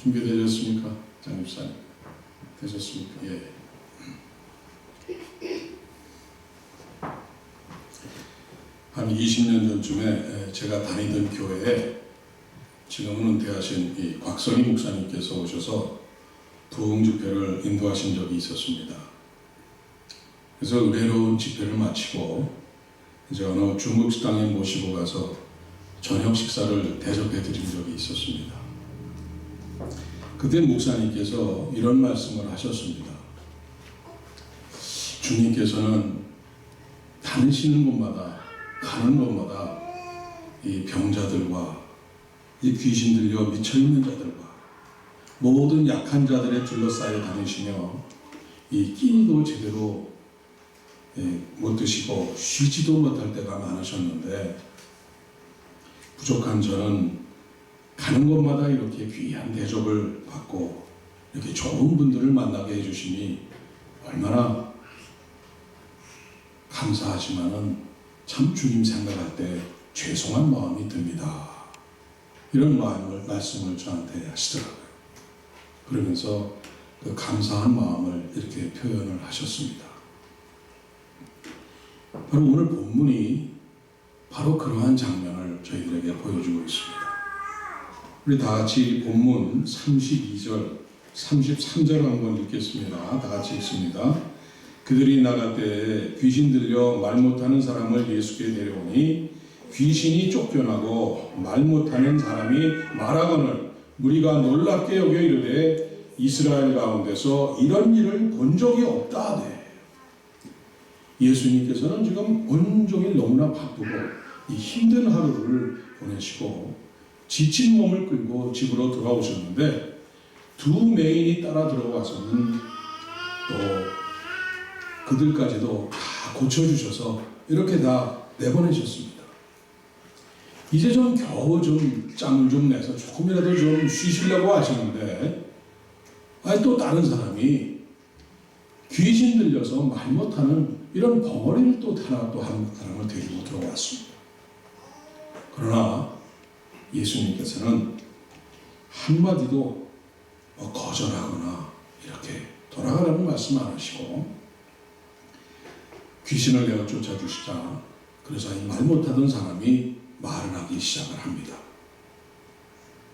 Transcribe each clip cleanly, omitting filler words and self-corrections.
준비되셨습니까? 장집사님 되셨습니까? 예. 한 20년 전쯤에 제가 다니던 교회에 지금은 은퇴하신 이 곽선희 목사님께서 오셔서 부흥 집회를 인도하신 적이 있었습니다. 그래서 은혜로운 집회를 마치고 이제 어느 중국 식당에 모시고 가서 저녁 식사를 대접해 드린 적이 있었습니다. 그때 목사님께서 이런 말씀을 하셨습니다. 주님께서는 다니시는 곳마다 가는 곳마다 이 병자들과 이 귀신 들려 미쳐있는 자들과 모든 약한 자들에 둘러싸여 다니시며 이 끼니도 제대로 못 드시고 쉬지도 못할 때가 많으셨는데 부족한 저는 가는 곳마다 이렇게 귀한 대접을 받고 이렇게 좋은 분들을 만나게 해주시니 얼마나 감사하지만은 참 주님 생각할 때 죄송한 마음이 듭니다. 이런 말씀을 저한테 하시더라고요. 그러면서 그 감사한 마음을 이렇게 표현을 하셨습니다. 바로 오늘 본문이 바로 그러한 장면을 저희들에게 보여주고 있습니다. 우리 다 같이 본문 32절, 33절 한번 읽겠습니다. 다 같이 읽습니다. 그들이 나갈 때에 귀신 들려 말 못하는 사람을 예수께 데려오니 귀신이 쫓겨나고 말 못하는 사람이 말하거늘 무리가 놀랍게 여겨 이르되 이스라엘 가운데서 이런 일을 본 적이 없다 하되. 예수님께서는 지금 온종일 너무나 바쁘고 이 힘든 하루를 보내시고 지친 몸을 끌고 집으로 돌아오셨는데 두 맹인이 따라 들어와서는 또 그들까지도 다 고쳐주셔서 이렇게 다 내보내셨습니다. 이제 좀 겨우 좀 짬을 좀 내서 조금이라도 좀 쉬시려고 하시는데 또 다른 사람이 귀신 들려서 말 못하는 이런 벙어리를 또 하나 또 한 사람을 데리고 들어왔습니다. 그러나 예수님께서는 한마디도 거절하거나 이렇게 돌아가라는 말씀 안 하시고 귀신을 내어 쫓아주시자 그래서 이 말 못하던 사람이 말을 하기 시작을 합니다.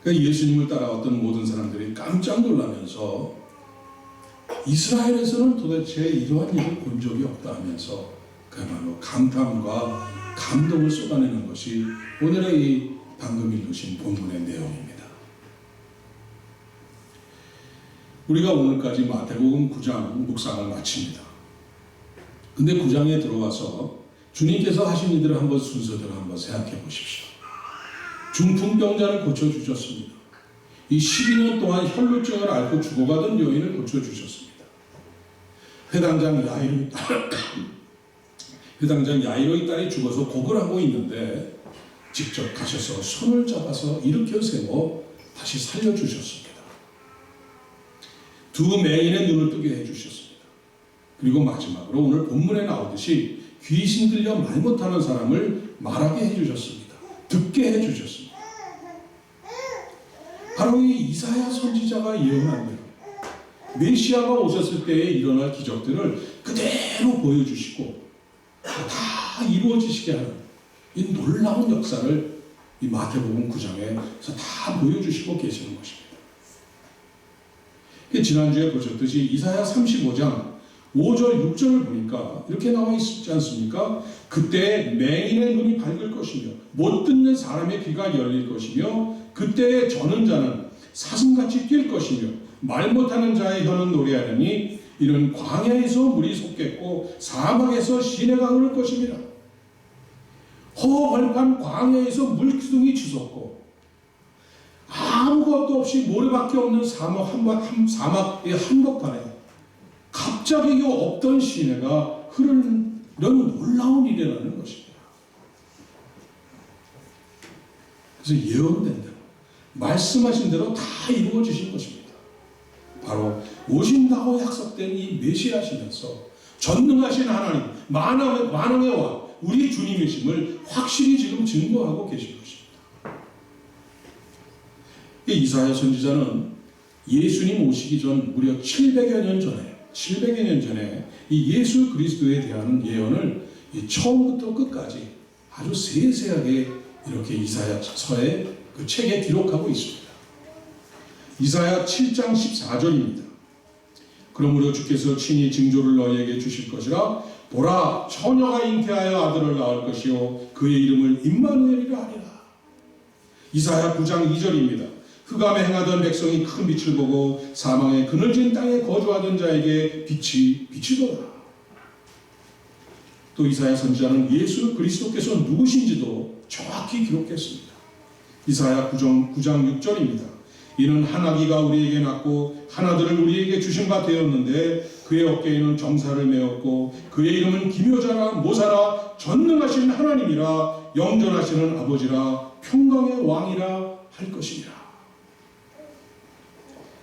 그러니까 예수님을 따라왔던 모든 사람들이 깜짝 놀라면서 이스라엘에서는 도대체 이러한 일을 본 적이 없다 하면서 그야말로 감탄과 감동을 쏟아내는 것이 오늘의 이 방금 읽으신 본문의 내용입니다. 우리가 오늘까지 마태복음 9장 묵상을 마칩니다. 근데 9장에 들어와서 주님께서 하신 일들을 한번 순서대로 한번 생각해 보십시오. 중풍병자를 고쳐주셨습니다. 이 12년 동안 혈루증을 앓고 죽어가던 여인을 고쳐주셨습니다. 회당장 야이로의 딸이 죽어서 곡을 하고 있는데 직접 가셔서 손을 잡아서 일으켜 세워 다시 살려주셨습니다. 두 맹인의 눈을 뜨게 해주셨습니다. 그리고 마지막으로 오늘 본문에 나오듯이 귀신 들려 말 못하는 사람을 말하게 해주셨습니다. 듣게 해주셨습니다. 바로 이 이사야 선지자가 예언한 대로 메시아가 오셨을 때에 일어날 기적들을 그대로 보여주시고 다 이루어지시게 하는 이 놀라운 역사를 이 마태복음 9장에서 다 보여주시고 계시는 것입니다. 지난주에 보셨듯이 이사야 35장 5절 6절을 보니까 이렇게 나와 있지 않습니까? 그때 맹인의 눈이 밝을 것이며 못 듣는 사람의 귀가 열릴 것이며 그때에 저는 자는 사슴같이 뛸 것이며 말 못하는 자의 혀는 노래하느니 이는 광야에서 물이 솟겠고 사막에서 시내가 흐를 것입니다. 허벌판 광야에서 물기둥이 치솟고 아무것도 없이 모래밖에 없는 사막의 한복판에 갑자기 없던 시내가 흐르는 이런 놀라운 일이라는 것입니다. 그래서 예언된 대로 말씀하신 대로 다 이루어지신 것입니다. 바로 오신다고 약속된 이 메시아시면서 전능하신 하나님 만왕의 왕 우리 주님이심을 확실히 지금 증거하고 계신 것입니다. 이사야 선지자는 예수님 오시기 전 무려 700여 년 전에 이 예수 그리스도에 대한 예언을 처음부터 끝까지 아주 세세하게 이렇게 이사야서의 그 책에 기록하고 있습니다. 이사야 7장 14절입니다. 그러므로 주께서 친히 징조를 너희에게 주실 것이라. 보라, 처녀가 잉태하여 아들을 낳을 것이요 그의 이름을 임마누엘이라 하리라. 이사야 9장 2절입니다. 흑암에 행하던 백성이 큰 빛을 보고 사망의 그늘진 땅에 거주하던 자에게 빛이 비치더라. 또 이사야 선지자는 예수 그리스도께서 누구신지도 정확히 기록했습니다. 이사야 9장 6절입니다. 이는 한 아기가 우리에게 낳고 한 아들을 우리에게 주신 바 되었는데 그의 어깨에는 정사를 메었고 그의 이름은 기묘자라 모사라 전능하신 하나님이라 영전하시는 아버지라 평강의 왕이라 할 것이니라.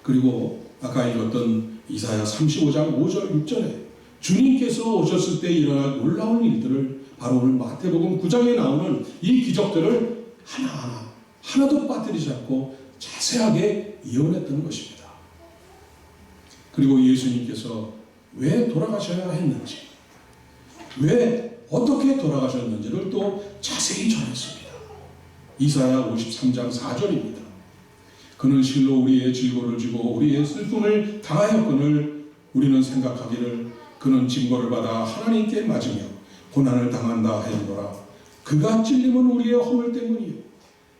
그리고 아까 읽었던 이사야 35장 5절 6절에 주님께서 오셨을 때 일어날 놀라운 일들을 바로 오늘 마태복음 9장에 나오는 이 기적들을 하나도 빠뜨리지 않고 자세하게 예언했던 것입니다. 그리고 예수님께서 왜 돌아가셔야 했는지, 왜 어떻게 돌아가셨는지를 또 자세히 전했습니다. 이사야 53장 4절입니다. 그는 실로 우리의 질고를 지고 우리의 슬픔을 당하였거늘 우리는 생각하기를 그는 징벌을 받아 하나님께 맞으며 고난을 당한다 하였노라. 그가 찔림은 우리의 허물 때문이요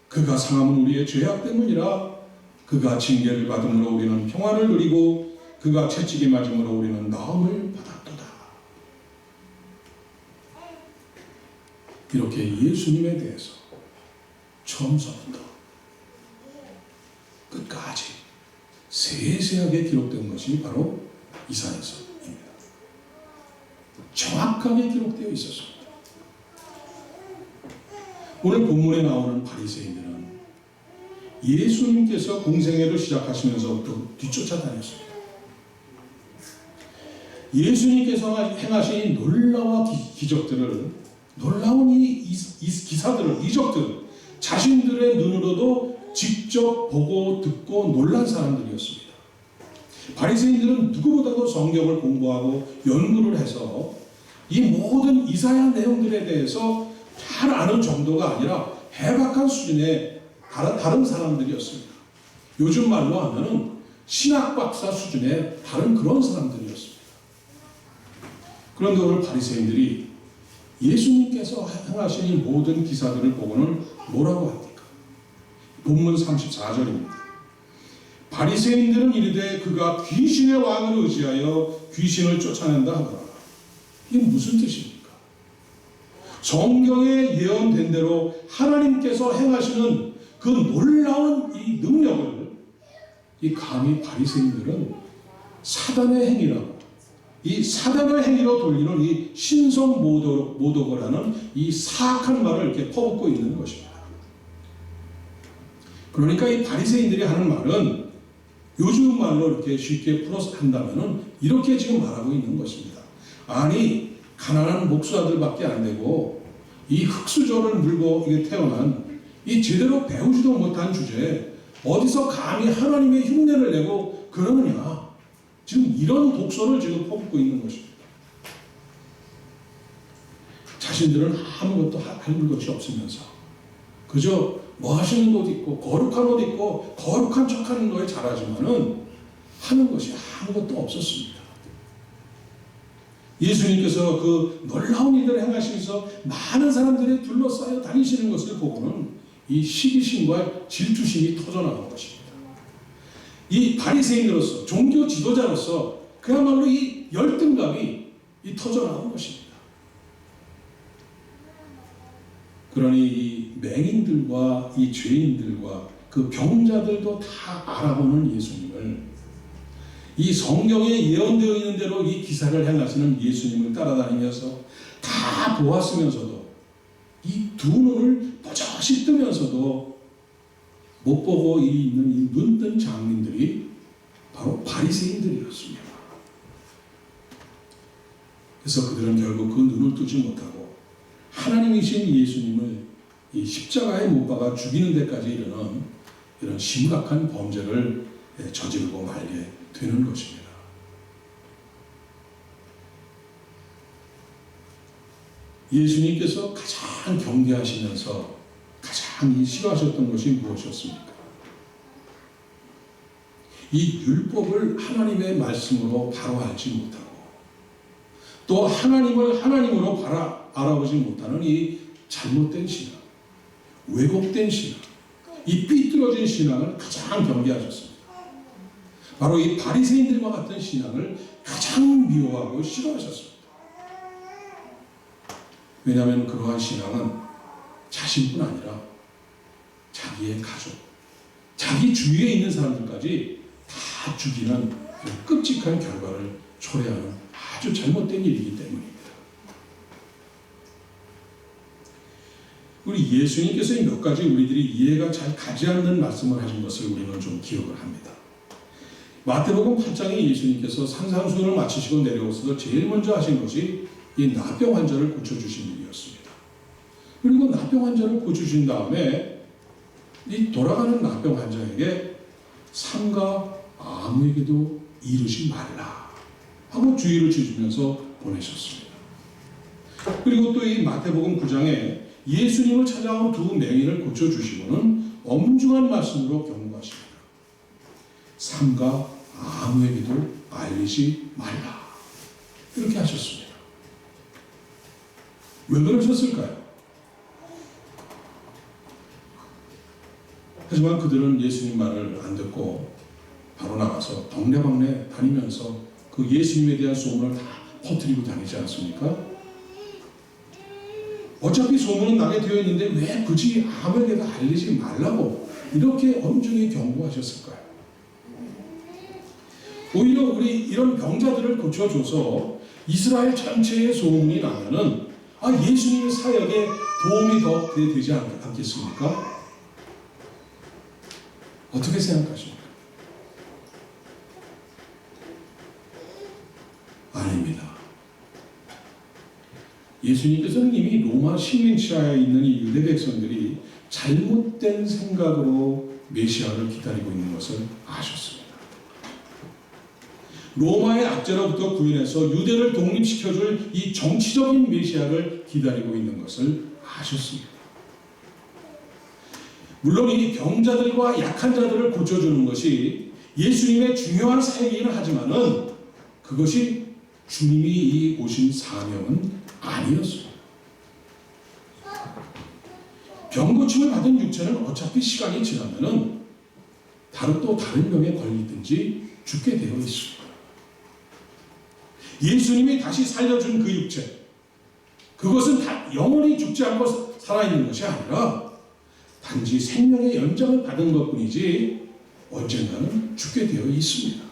그가 상함은 우리의 죄악 때문이라. 그가 징계를 받음으로 우리는 평화를 누리고 그가 채찍이 맞음으로 우리는 나음을 받았도다. 이렇게 예수님에 대해서 처음서부터 끝까지 세세하게 기록된 것이 바로 이사야서입니다. 정확하게 기록되어 있었습니다. 오늘 본문에 나오는 바리새인들은 예수님께서 공생애를 시작하시면서부터 뒤쫓아다녔습니다. 예수님께서 행하신 놀라운 기적들을, 놀라운 이 기사들을, 이적들을 자신들의 눈으로도 직접 보고 듣고 놀란 사람들이었습니다. 바리새인들은 누구보다도 성경을 공부하고 연구를 해서 이 모든 이사야 내용들에 대해서 잘 아는 정도가 아니라 해박한 수준의 다른 사람들이었습니다. 요즘 말로 하면은 신학 박사 수준의 다른 그런 사람들이었습니다. 그런데 오늘 바리새인들이 예수님께서 행하신 이 모든 기사들을 보고는 뭐라고 합니까? 본문 34절입니다. 바리새인들은 이르되 그가 귀신의 왕을 의지하여 귀신을 쫓아낸다 하더라. 이게 무슨 뜻입니까? 성경에 예언된 대로 하나님께서 행하시는 그 놀라운 이 능력을 이 감히 바리새인들은 사단의 행위라고, 이 사단의 행위로 돌리는 이 신성 모독어라는 이 사악한 말을 이렇게 퍼붓고 있는 것입니다. 그러니까 이 바리새인들이 하는 말은 요즘 말로 이렇게 쉽게 풀어서 한다면은 이렇게 지금 말하고 있는 것입니다. 아니, 가난한 목수아들밖에 안 되고 이 흙수저를 물고 이게 태어난 이 제대로 배우지도 못한 주제에 어디서 감히 하나님의 흉내를 내고 그러느냐. 지금 이런 독소를 지금 퍼붓고 있는 것입니다. 자신들은 아무것도 할 것이 없으면서 그저 뭐 하시는 옷 입고 거룩한 옷 입고 거룩한 척하는 거에 잘하지만은 하는 것이 아무것도 없었습니다. 예수님께서 그 놀라운 일들을 행하시면서 많은 사람들이 둘러싸여 다니시는 것을 보고는 이 시기심과 질투심이 터져나온 것입니다. 이 바리새인으로서 종교 지도자로서 그야말로 이 열등감이 터져나온 것입니다. 그러니 이 맹인들과 이 죄인들과 그 병자들도 다 알아보는 예수님을, 이 성경에 예언되어 있는 대로 이 기사를 행하시는 예수님을 따라다니면서 다 보았으면서도 이 두 눈을 버젓이 뜨면서도 못 보고 있는 이 눈뜬 장님들이 바로 바리새인들이었습니다. 그래서 그들은 결국 그 눈을 뜨지 못하고 하나님이신 예수님을 이 십자가에 못 박아 죽이는 데까지 이르는 이런 심각한 범죄를 저지르고 말게 되는 것입니다. 예수님께서 가장 경계하시면서 가장 싫어하셨던 것이 무엇이었습니까? 이 율법을 하나님의 말씀으로 바로 알지 못하고 또 하나님을 하나님으로 알아보지 못하는 이 잘못된 신앙, 왜곡된 신앙, 이 삐뚤어진 신앙을 가장 경계하셨습니다. 바로 이 바리새인들과 같은 신앙을 가장 미워하고 싫어하셨습니다. 왜냐하면 그러한 신앙은 자신뿐 아니라 자기의 가족, 자기 주위에 있는 사람들까지 다 죽이는 끔찍한 결과를 초래하는 아주 잘못된 일이기 때문입니다. 우리 예수님께서 몇 가지 우리들이 이해가 잘 가지 않는 말씀을 하신 것을 우리는 좀 기억을 합니다. 마태복음 8장에 예수님께서 산상수훈을 마치시고 내려오셔서 제일 먼저 하신 것이 이 나병 환자를 고쳐주신 일이었습니다. 그리고 나병 환자를 고쳐주신 다음에 이 돌아가는 나병 환자에게 삼가 아무에게도 이르지 말라 하고 주의를 주시면서 보내셨습니다. 그리고 또 이 마태복음 9장에 예수님을 찾아온 두 맹인을 고쳐주시고는 엄중한 말씀으로 경고하십니다. 삼가 아무에게도 알리지 말라 이렇게 하셨습니다. 왜 그러셨을까요? 하지만 그들은 예수님 말을 안 듣고 바로 나가서 동네방네 다니면서 그 예수님에 대한 소문을 다 퍼뜨리고 다니지 않습니까? 어차피 소문은 나게 되어 있는데 왜 굳이 아무에게도 알리지 말라고 이렇게 엄중히 경고하셨을까요? 오히려 우리 이런 병자들을 고쳐줘서 이스라엘 전체의 소문이 나면은 예수님의 사역에 도움이 더 되지 않겠습니까? 어떻게 생각하십니까? 아닙니다. 예수님께서는 이미 로마 식민지하에 있는 이 유대 백성들이 잘못된 생각으로 메시아를 기다리고 있는 것을 아셨습니다. 로마의 압제로부터 구원해서 유대를 독립시켜줄 이 정치적인 메시아를 기다리고 있는 것을 아셨습니다. 물론 이 병자들과 약한 자들을 고쳐주는 것이 예수님의 중요한 사역이긴 하지만은 그것이 주님이 이 오신 사명은 아니었습니다. 병 고침을 받은 육체는 어차피 시간이 지나면은 또 다른 병에 걸리든지 죽게 되어 있습니다. 예수님이 다시 살려준 그 육체, 그것은 다 영원히 죽지 않고 살아있는 것이 아니라 단지 생명의 연장을 받은 것뿐이지 언젠가는 죽게 되어 있습니다.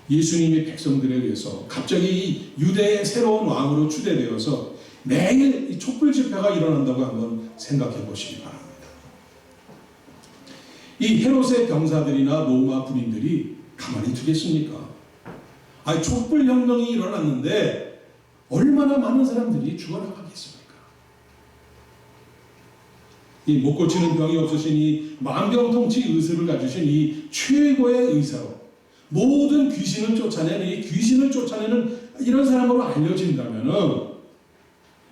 예수님이 백성들에 의해서 갑자기 유대의 새로운 왕으로 추대되어서 매일 촛불 집회가 일어난다고 한번 생각해 보시기 바랍니다. 이 헤롯의 병사들이나 로마 군인들이 가만히 두겠습니까? 촛불 혁명이 일어났는데 얼마나 많은 사람들이 죽어나가겠습니까? 이 못 고치는 병이 없으신 이 만병통치 의술을 가지신 이 최고의 의사로 모든 귀신을 쫓아내는 이 귀신을 쫓아내는 이런 사람으로 알려진다면은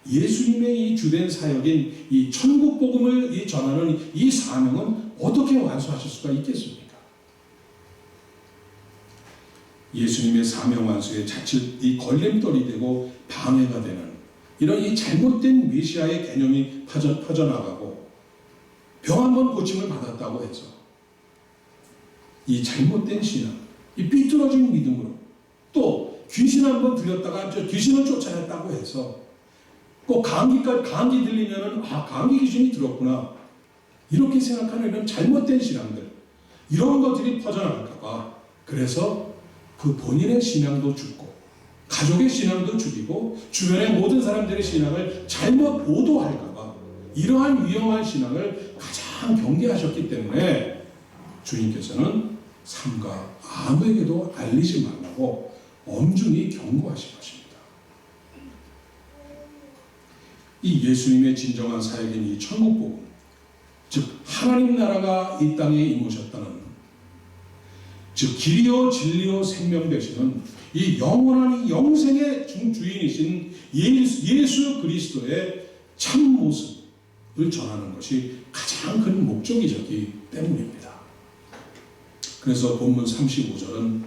예수님의 이 주된 사역인 이 천국 복음을 전하는 이 사명은 어떻게 완수하실 수가 있겠습니까? 예수님의 사명 완수에 자칫 이 걸림돌이 되고 방해가 되는 이런 이 잘못된 메시아의 개념이 퍼져나가고 병 한 번 고침을 받았다고 해서 이 잘못된 신앙, 이 삐뚤어진 믿음으로 또 귀신 한 번 들렸다가 귀신을 쫓아냈다고 해서 꼭 감기 들리면은 감기 귀신이 들었구나 이렇게 생각하는 이런 잘못된 신앙들, 이런 것들이 퍼져나갈까봐 그래서 그 본인의 신앙도 죽고 가족의 신앙도 죽이고 주변의 모든 사람들의 신앙을 잘못 보도할까봐 이러한 위험한 신앙을 가장 경계하셨기 때문에 주님께서는 삼가 아무에게도 알리지 말라고 엄중히 경고하신 것입니다. 이 예수님의 진정한 사역인 이 천국복음, 즉 하나님 나라가 이 땅에 임하셨다는, 즉 길이요 진리요 생명 되시는 이 영원한 이 영생의 주인이신 예수 그리스도의 참 모습을 전하는 것이 가장 큰 목적이셨기 때문입니다. 그래서 본문 35절은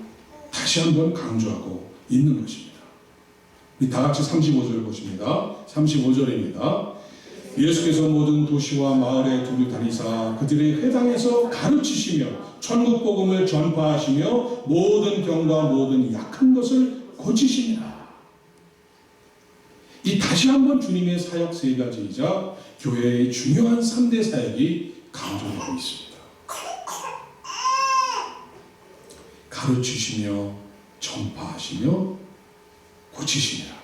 다시 한번 강조하고 있는 것입니다. 우리 다 같이 35절 보십니다. 35절입니다. 예수께서 모든 도시와 마을에 두루 다니사 그들의 회당에서 가르치시며 천국 복음을 전파하시며 모든 병과 모든 약한 것을 고치시니라. 이 다시 한번 주님의 사역 세 가지이자 교회의 중요한 3대 사역이 강조되고 있습니다. 가르치시며 전파하시며 고치시니라.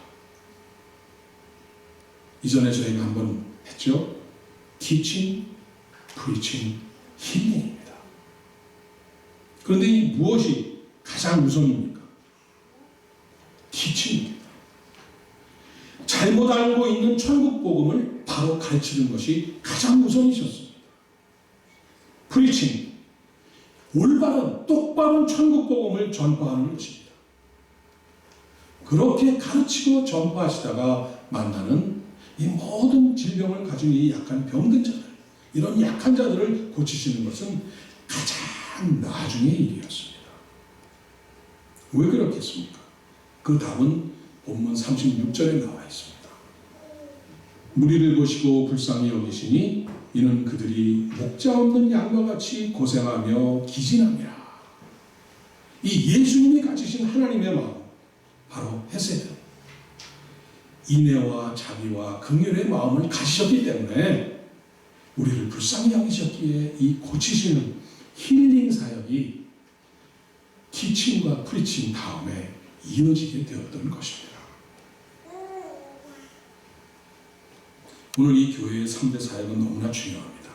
이전에 저희가 한번 했죠. Teaching, Preaching, Healing입니다. 그런데 이 무엇이 가장 우선입니까? Teaching입니다. 잘못 알고 있는 천국 복음을 바로 가르치는 것이 가장 우선이셨습니다. Preaching, 올바른 똑바른 천국 복음을 전파하는 것입니다. 그렇게 가르치고 전파하시다가 만나는 이 모든 질병을 가진 이 약한 병든 자들, 이런 약한 자들을 고치시는 것은 가장 나중의 일이었습니다. 왜 그렇겠습니까? 그 답은 본문 36절에 나와 있습니다. 무리를 보시고 불쌍히 여기시니 이는 그들이 목자 없는 양과 같이 고생하며 기진함이라. 이 예수님이 가지신 하나님의 마음, 바로 헤세드, 인애와 자비와 긍휼의 마음을 가지셨기 때문에 우리를 불쌍히 여기셨기에 이 고치시는 힐링 사역이 티칭과 프리칭 다음에 이어지게 되었던 것입니다. 오늘 이 교회의 3대 사역은 너무나 중요합니다.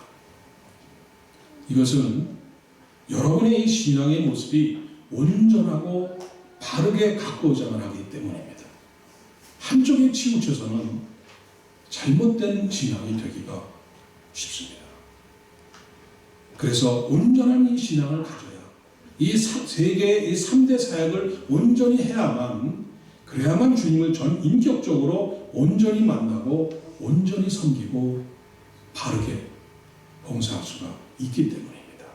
이것은 여러분의 이 신앙의 모습이 온전하고 바르게 가꾸어져야 하기 때문입니다. 한쪽에 치우쳐서는 잘못된 신앙이 되기가 쉽습니다. 그래서 온전한 이 신앙을 가져야 이 세계의 이 3대 사역을 온전히 해야만, 그래야만 주님을 인격적으로 온전히 만나고 온전히 섬기고 바르게 봉사할 수가 있기 때문입니다.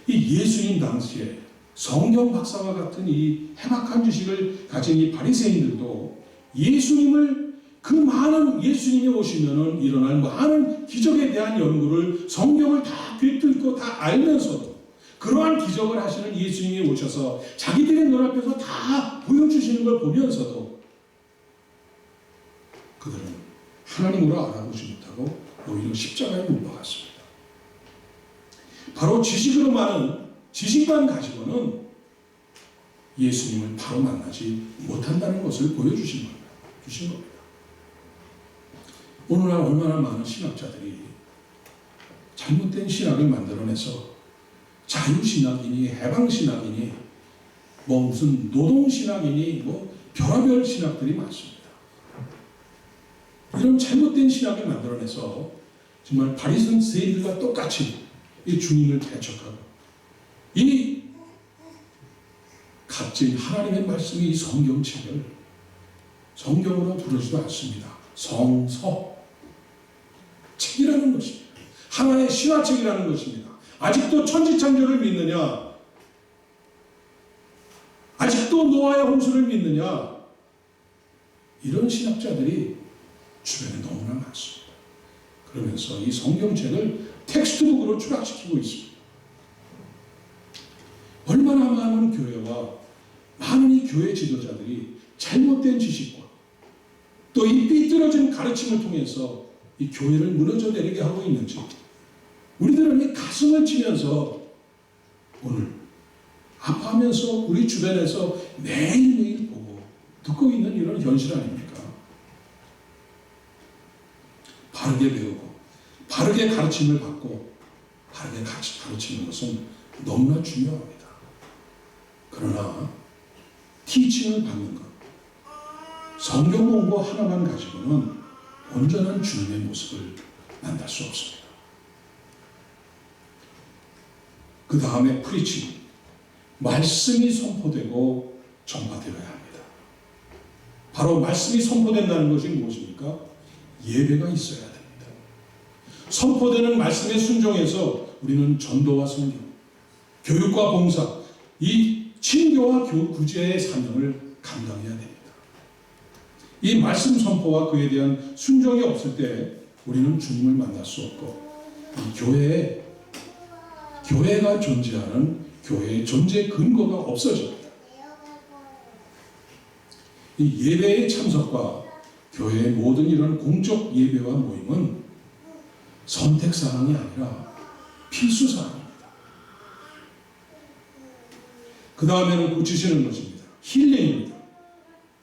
이 예수님 당시에 성경 박사와 같은 이 해박한 지식을 가진 이 바리새인들도 예수님을, 그 많은 예수님이 오시면은 일어날 많은 기적에 대한 연구를, 성경을 다 꿰뚫고 다 알면서도, 그러한 기적을 하시는 예수님이 오셔서 자기들의 눈앞에서 다 보여주시는 걸 보면서도 그들은 하나님으로 알아보지 못하고 오히려 십자가에 못 박았습니다. 바로 지식만 가지고는 예수님을 바로 만나지 못한다는 것을 보여주신 겁니다. 오늘날 얼마나 많은 신학자들이 잘못된 신학을 만들어내서 자유신학이니 해방신학이니 뭐 무슨 노동신학이니 뭐 별의별 신학들이 많습니다. 이런 잘못된 신학을 만들어내서 정말 바리새인들과 똑같이 이 주님을 배척하고 이 값진 하나님의 말씀이 이 성경책을 성경으로 부르지도 않습니다. 성서 책이라는 것입니다. 하나의 신화책이라는 것입니다. 아직도 천지창조를 믿느냐? 아직도 노아의 홍수를 믿느냐? 이런 신학자들이 주변에 너무나 많습니다. 그러면서 이 성경책을 텍스트북으로 추락시키고 있습니다. 얼마나 많은 교회와 많은 이 교회 지도자들이 잘못된 지식과 또 이 삐뚤어진 가르침을 통해서 이 교회를 무너져 내리게 하고 있는지 우리들은 이 가슴을 치면서 오늘 아파하면서 우리 주변에서 매일매일 보고 듣고 있는 이런 현실 아닙니까? 바르게 배우고 바르게 가르침을 받고 바르게 가르치는 것은 너무나 중요합니다. 그러나 티칭을 받는 것, 성경 공부 하나만 가지고는 온전한 주님의 모습을 만날 수 없습니다. 그 다음에 프리칭, 말씀이 선포되고 전파되어야 합니다. 바로 말씀이 선포된다는 것이 무엇입니까? 예배가 있어야 됩니다. 선포되는 말씀에 순종해서 우리는 전도와 선교, 교육과 봉사, 이 친교와 구제의 사명을 감당해야 됩니다. 이 말씀 선포와 그에 대한 순종이 없을 때 우리는 주님을 만날 수 없고, 이 교회가 존재하는 교회의 존재 근거가 없어집니다. 이 예배의 참석과 교회의 모든 이런 공적 예배와 모임은 선택사항이 아니라 필수사항입니다. 그 다음에는 고치시는 것입니다. 힐링입니다.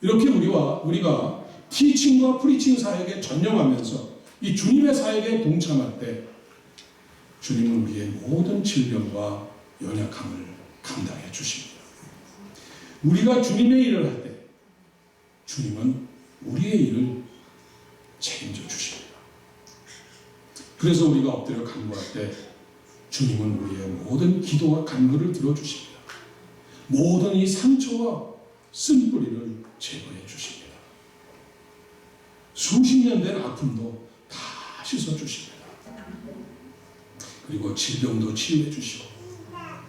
이렇게 우리가 티칭과 프리칭 사역에 전념하면서 이 주님의 사역에 동참할 때 주님은 우리의 모든 질병과 연약함을 감당해 주십니다. 우리가 주님의 일을 할 때 주님은 우리의 일을 책임져 주십니다. 그래서 우리가 엎드려 간구할 때 주님은 우리의 모든 기도와 간구를 들어주십니다. 모든 이 상처와 쓴뿌리를 제거해 주십니다. 수십 년 된 아픔도 다 씻어주십니다. 그리고 질병도 치유해 주시고,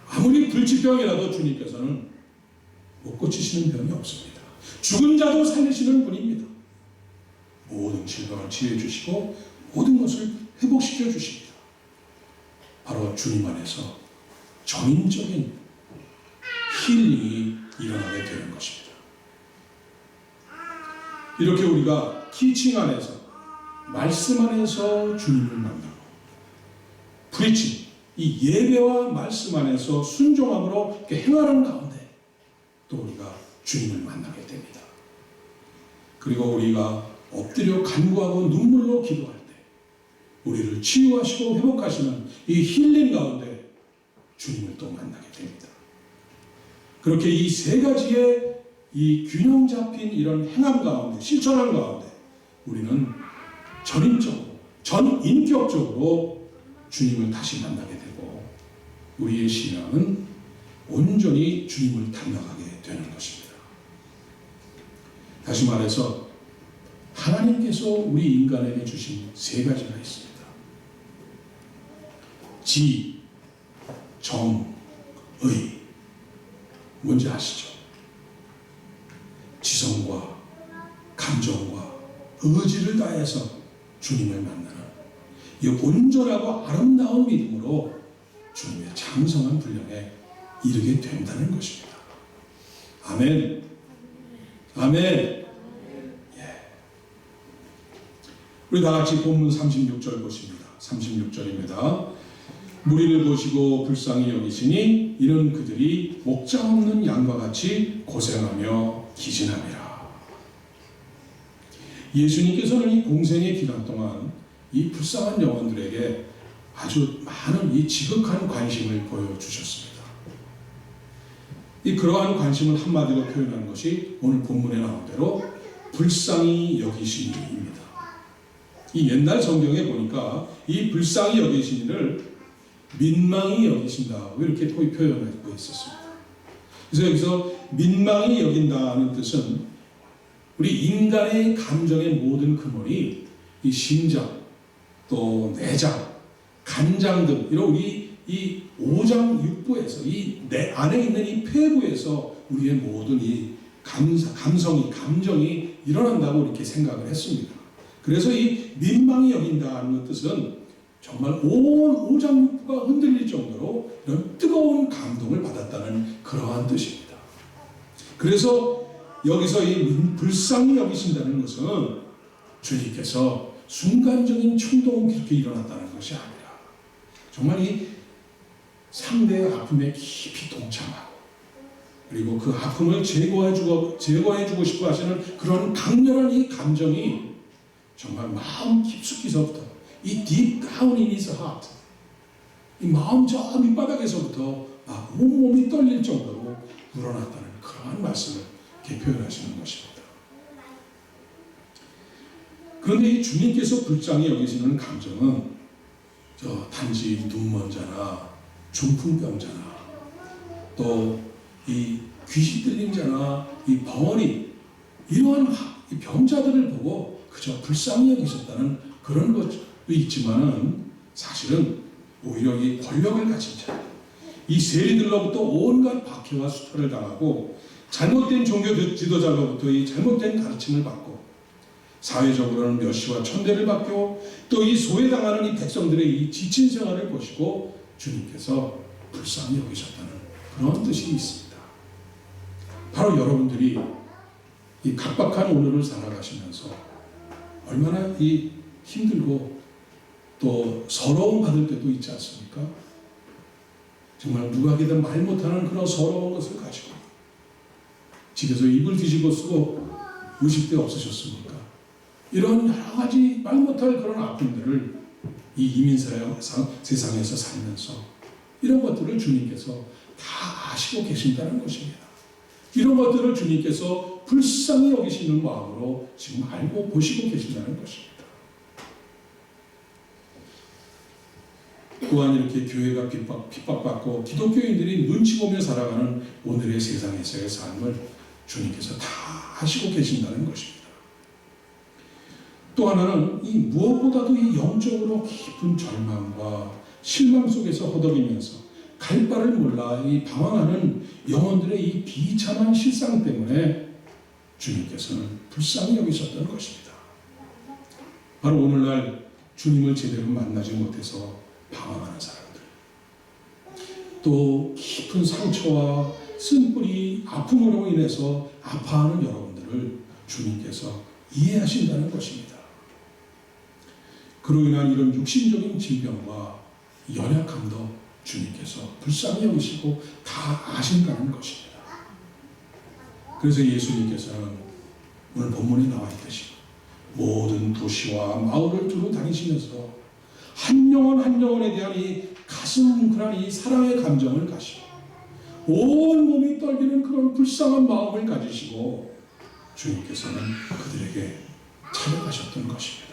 아무리 불치병이라도 주님께서는 못 고치시는 병이 없습니다. 죽은 자도 살리시는 분입니다. 모든 질병을 치유해 주시고 모든 것을 회복시켜 주십니다. 바로 주님 안에서 전인적인 힐링이 일어나게 되는 것입니다. 이렇게 우리가 티칭 안에서, 말씀 안에서 주님을 만나고, 프리칭, 이 예배와 말씀 안에서 순종함으로 이렇게 행하는 가운데 또 우리가 주님을 만나게 됩니다. 그리고 우리가 엎드려 간구하고 눈물로 기도할 때 우리를 치유하시고 회복하시는 이 힐링 가운데 주님을 또 만나게 됩니다. 그렇게 이 세 가지의 이 균형 잡힌 이런 행함 가운데, 실천함 가운데 우리는 전인적으로, 전인격적으로 주님을 다시 만나게 되고 우리의 신앙은 온전히 주님을 닮아가게 되는 것입니다. 다시 말해서 하나님께서 우리 인간에게 주신 세 가지가 있습니다. 지, 정, 의. 뭔지 아시죠? 지성과 감정과 의지를 다해서 주님을 만나는 이 온전하고 아름다운 믿음으로 주님의 장성한 분량에 이르게 된다는 것입니다. 아멘. 아멘. 예. 우리 다 같이 본문 36절 보십니다. 36절입니다. 무리를 보시고 불쌍히 여기시니 이는 그들이 목장 없는 양과 같이 고생하며 기진함이라. 예수님께서는 이 공생의 기간 동안 이 불쌍한 영혼들에게 아주 많은 이 지극한 관심을 보여주셨습니다. 이 그러한 관심을 한마디로 표현한 것이 오늘 본문에 나온 대로 불쌍히 여기시니입니다. 이 옛날 성경에 보니까 이 불쌍히 여기시니를 민망히 여기신다고 이렇게 표현하고 있었습니다. 그래서 여기서 민망히 여긴다는 뜻은 우리 인간의 감정의 모든 근원이 이 심장, 또 내장, 간장 등 이런 우리 이 오장 육부에서, 이 내 안에 있는 이 폐부에서 우리의 모든 이 감정이 일어난다고 이렇게 생각을 했습니다. 그래서 이 민망히 여긴다는 뜻은 정말 온 오장육부가 흔들릴 정도로 이런 뜨거운 감동을 받았다는 그러한 뜻입니다. 그래서 여기서 이 불쌍히 여기신다는 것은 주님께서 순간적인 충동이 그렇게 일어났다는 것이 아니라 정말 이 상대의 아픔에 깊이 동참하고 그리고 그 아픔을 제거해주고 싶어 하시는 그런 강렬한 이 감정이 정말 마음 깊숙이서부터 이 deep down in his heart, 이 마음 저 밑바닥에서부터 막 온몸이 떨릴 정도로 우러났다는 그러한 말씀을 이렇게 표현하시는 것입니다. 그런데 이 주님께서 불쌍히 여기시는 감정은 단지 눈먼자나 중풍병자나 또 이 귀신 들린 자나 이 벙어리 이러한 이 병자들을 보고 그저 불쌍히 여기셨다는 그런 것도 있지만은 사실은 오히려 이 권력을 가진 자, 이 세리들로부터 온갖 박해와 수탈을 당하고 잘못된 종교 지도자로부터 이 잘못된 가르침을 받고 사회적으로는 멸시와 천대를 받고 또 이 소외당하는 이 백성들의 이 지친 생활을 보시고 주님께서 불쌍히 여기셨다는 그런 뜻이 있습니다. 바로 여러분들이 이 각박한 오늘을 살아가시면서 얼마나 이 힘들고 또 서러움 받을 때도 있지 않습니까? 정말 누구에게든 말 못하는 그런 서러운 것을 가지고 집에서 이불 뒤집어 쓰고 우실 때 없으셨습니까? 이런 여러 가지 말 못할 그런 아픔들을 이 이민 세상에서 살면서 이런 것들을 주님께서 다 아시고 계신다는 것입니다. 이런 것들을 주님께서 불쌍히 여기시는 마음으로 지금 알고 보시고 계신다는 것입니다. 또한 이렇게 교회가 핍박받고 기독교인들이 눈치 보며 살아가는 오늘의 세상에서의 삶을 주님께서 다 아시고 계신다는 것입니다. 또 하나는 이 무엇보다도 이 영적으로 깊은 절망과 실망 속에서 허덕이면서 갈 바를 몰라 이 방황하는 영혼들의 이 비참한 실상 때문에 주님께서는 불쌍히 여기셨던 것입니다. 바로 오늘날 주님을 제대로 만나지 못해서 방황하는 사람들, 또 깊은 상처와 쓴뿌리 아픔으로 인해서 아파하는 여러분들을 주님께서 이해하신다는 것입니다. 그로 인한 이런 육신적인 질병과 연약함도 주님께서 불쌍히 여기시고 다 아신다는 것입니다. 그래서 예수님께서는 오늘 본문에 나와 있듯이 모든 도시와 마을을 두루 다니시면서 한 영혼 한 영혼에 대한 이 가슴 뭉클한 이 사랑의 감정을 가시고 온 몸이 떨리는 그런 불쌍한 마음을 가지시고 주님께서는 그들에게 찾아가셨던 것입니다.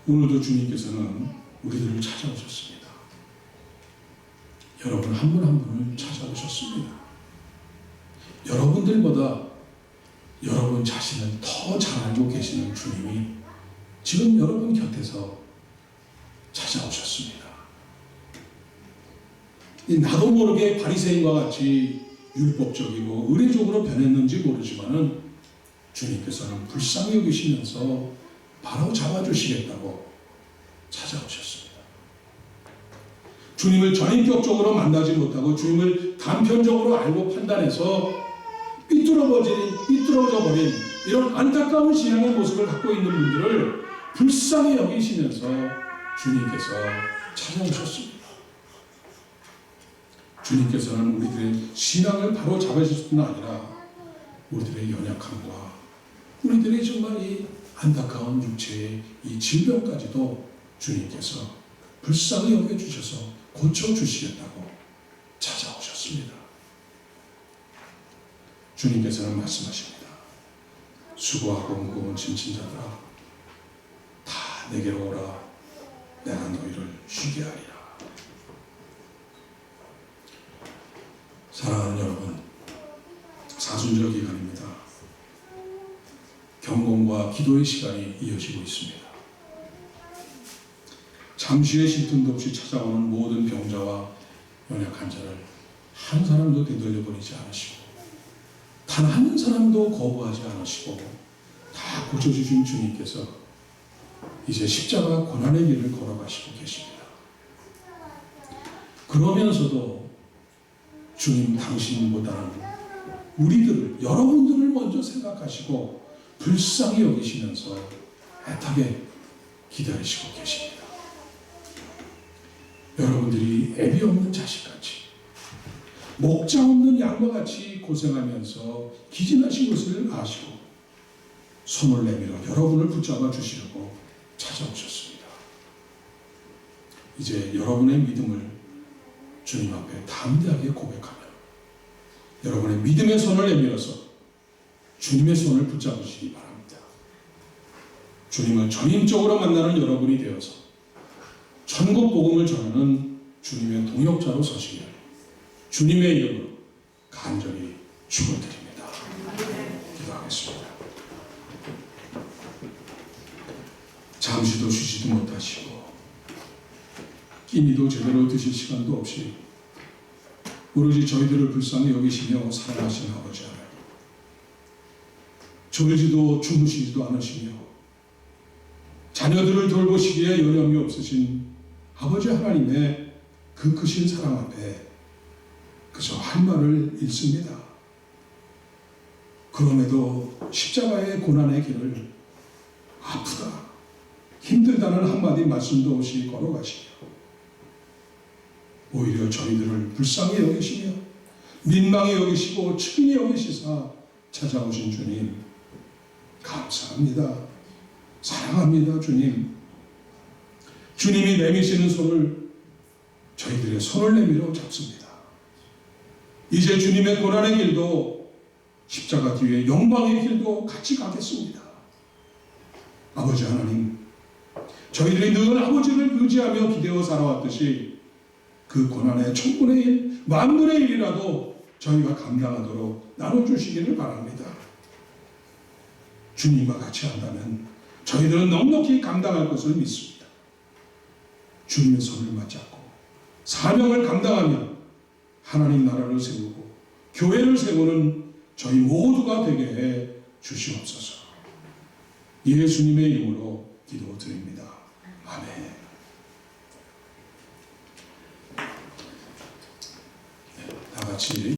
오늘도 주님께서는 우리들을 찾아오셨습니다. 여러분 한 분 한 분을 찾아오셨습니다. 여러분들보다 여러분 자신을 더 잘 알고 계시는 주님이 지금 여러분 곁에서 찾아오셨습니다. 나도 모르게 바리새인과 같이 율법적이고 의례적으로 변했는지 모르지만은 주님께서는 불쌍히 여기시면서 바로 잡아주시겠다고 찾아오셨습니다. 주님을 전인격적으로 만나지 못하고 주님을 단편적으로 알고 판단해서 삐뚤어져 버린 이런 안타까운 신앙의 모습을 갖고 있는 분들을 불쌍히 여기시면서 주님께서 찾아오셨습니다. 주님께서는 우리들의 신앙을 바로 잡으실 뿐 아니라 우리들의 연약함과 우리들의 정말 이 안타까운 육체의 이 질병까지도 주님께서 불쌍히 여겨주셔서 고쳐주시겠다고 찾아오셨습니다. 주님께서는 말씀하십니다. 수고하고 무거운 짐진 자들아 다 내게로 오라. 내가 너희를 쉬게 하리라. 사랑하는 여러분, 사순절 기간입니다. 경건과 기도의 시간이 이어지고 있습니다. 잠시의 쉼틈도 없이 찾아오는 모든 병자와 연약한 자를 한 사람도 되돌려버리지 않으시고 단 한 사람도 거부하지 않으시고 다 고쳐주신 주님께서 이제 십자가 고난의 길을 걸어가시고 계십니다. 그러면서도 주님 당신보다는 우리들을 여러분들을 먼저 생각하시고 불쌍히 여기시면서 애타게 기다리시고 계십니다. 여러분들이 애비 없는 자식같이 목자 없는 양과 같이 고생하면서 기진하신 것을 아시고 손을 내밀어 여러분을 붙잡아 주시려고 찾아오셨습니다. 이제 여러분의 믿음을 주님 앞에 담대하게 고백하며 여러분의 믿음의 손을 내밀어서 주님의 손을 붙잡으시기 바랍니다. 주님을 전인적으로 만나는 여러분이 되어서 천국 복음을 전하는 주님의 동역자로 서시기를 주님의 이름으로 간절히 축원드립니다. 기도하겠습니다. 잠시도 쉬지도 못하시고 끼니도 제대로 드실 시간도 없이 오로지 저희들을 불쌍히 여기시며 사랑하신 아버지 하나님, 졸지도 주무시지도 않으시며 자녀들을 돌보시기에 여념이 없으신 아버지 하나님의 그 크신 사랑 앞에 그저 할 말을 잃습니다. 그럼에도 십자가의 고난의 길을 아프다, 힘들다는 한마디 말씀도 없이 걸어가시며 오히려 저희들을 불쌍히 여기시며 민망히 여기시고 측은히 여기시사 찾아오신 주님, 감사합니다. 사랑합니다. 주님, 주님이 내미시는 손을 저희들의 손을 내밀어 잡습니다. 이제 주님의 고난의 길도 십자가 뒤에 영광의 길도 같이 가겠습니다. 아버지 하나님, 저희들이 늘 아버지를 의지하며 기대어 살아왔듯이 그 고난의 천분의 일, 만분의 일이라도 저희가 감당하도록 나눠주시기를 바랍니다. 주님과 같이 한다면 저희들은 넉넉히 감당할 것을 믿습니다. 주님의 손을 맞잡고 사명을 감당하며 하나님 나라를 세우고 교회를 세우는 저희 모두가 되게 해 주시옵소서. 예수님의 이름으로 기도드립니다. 아멘. 다 같이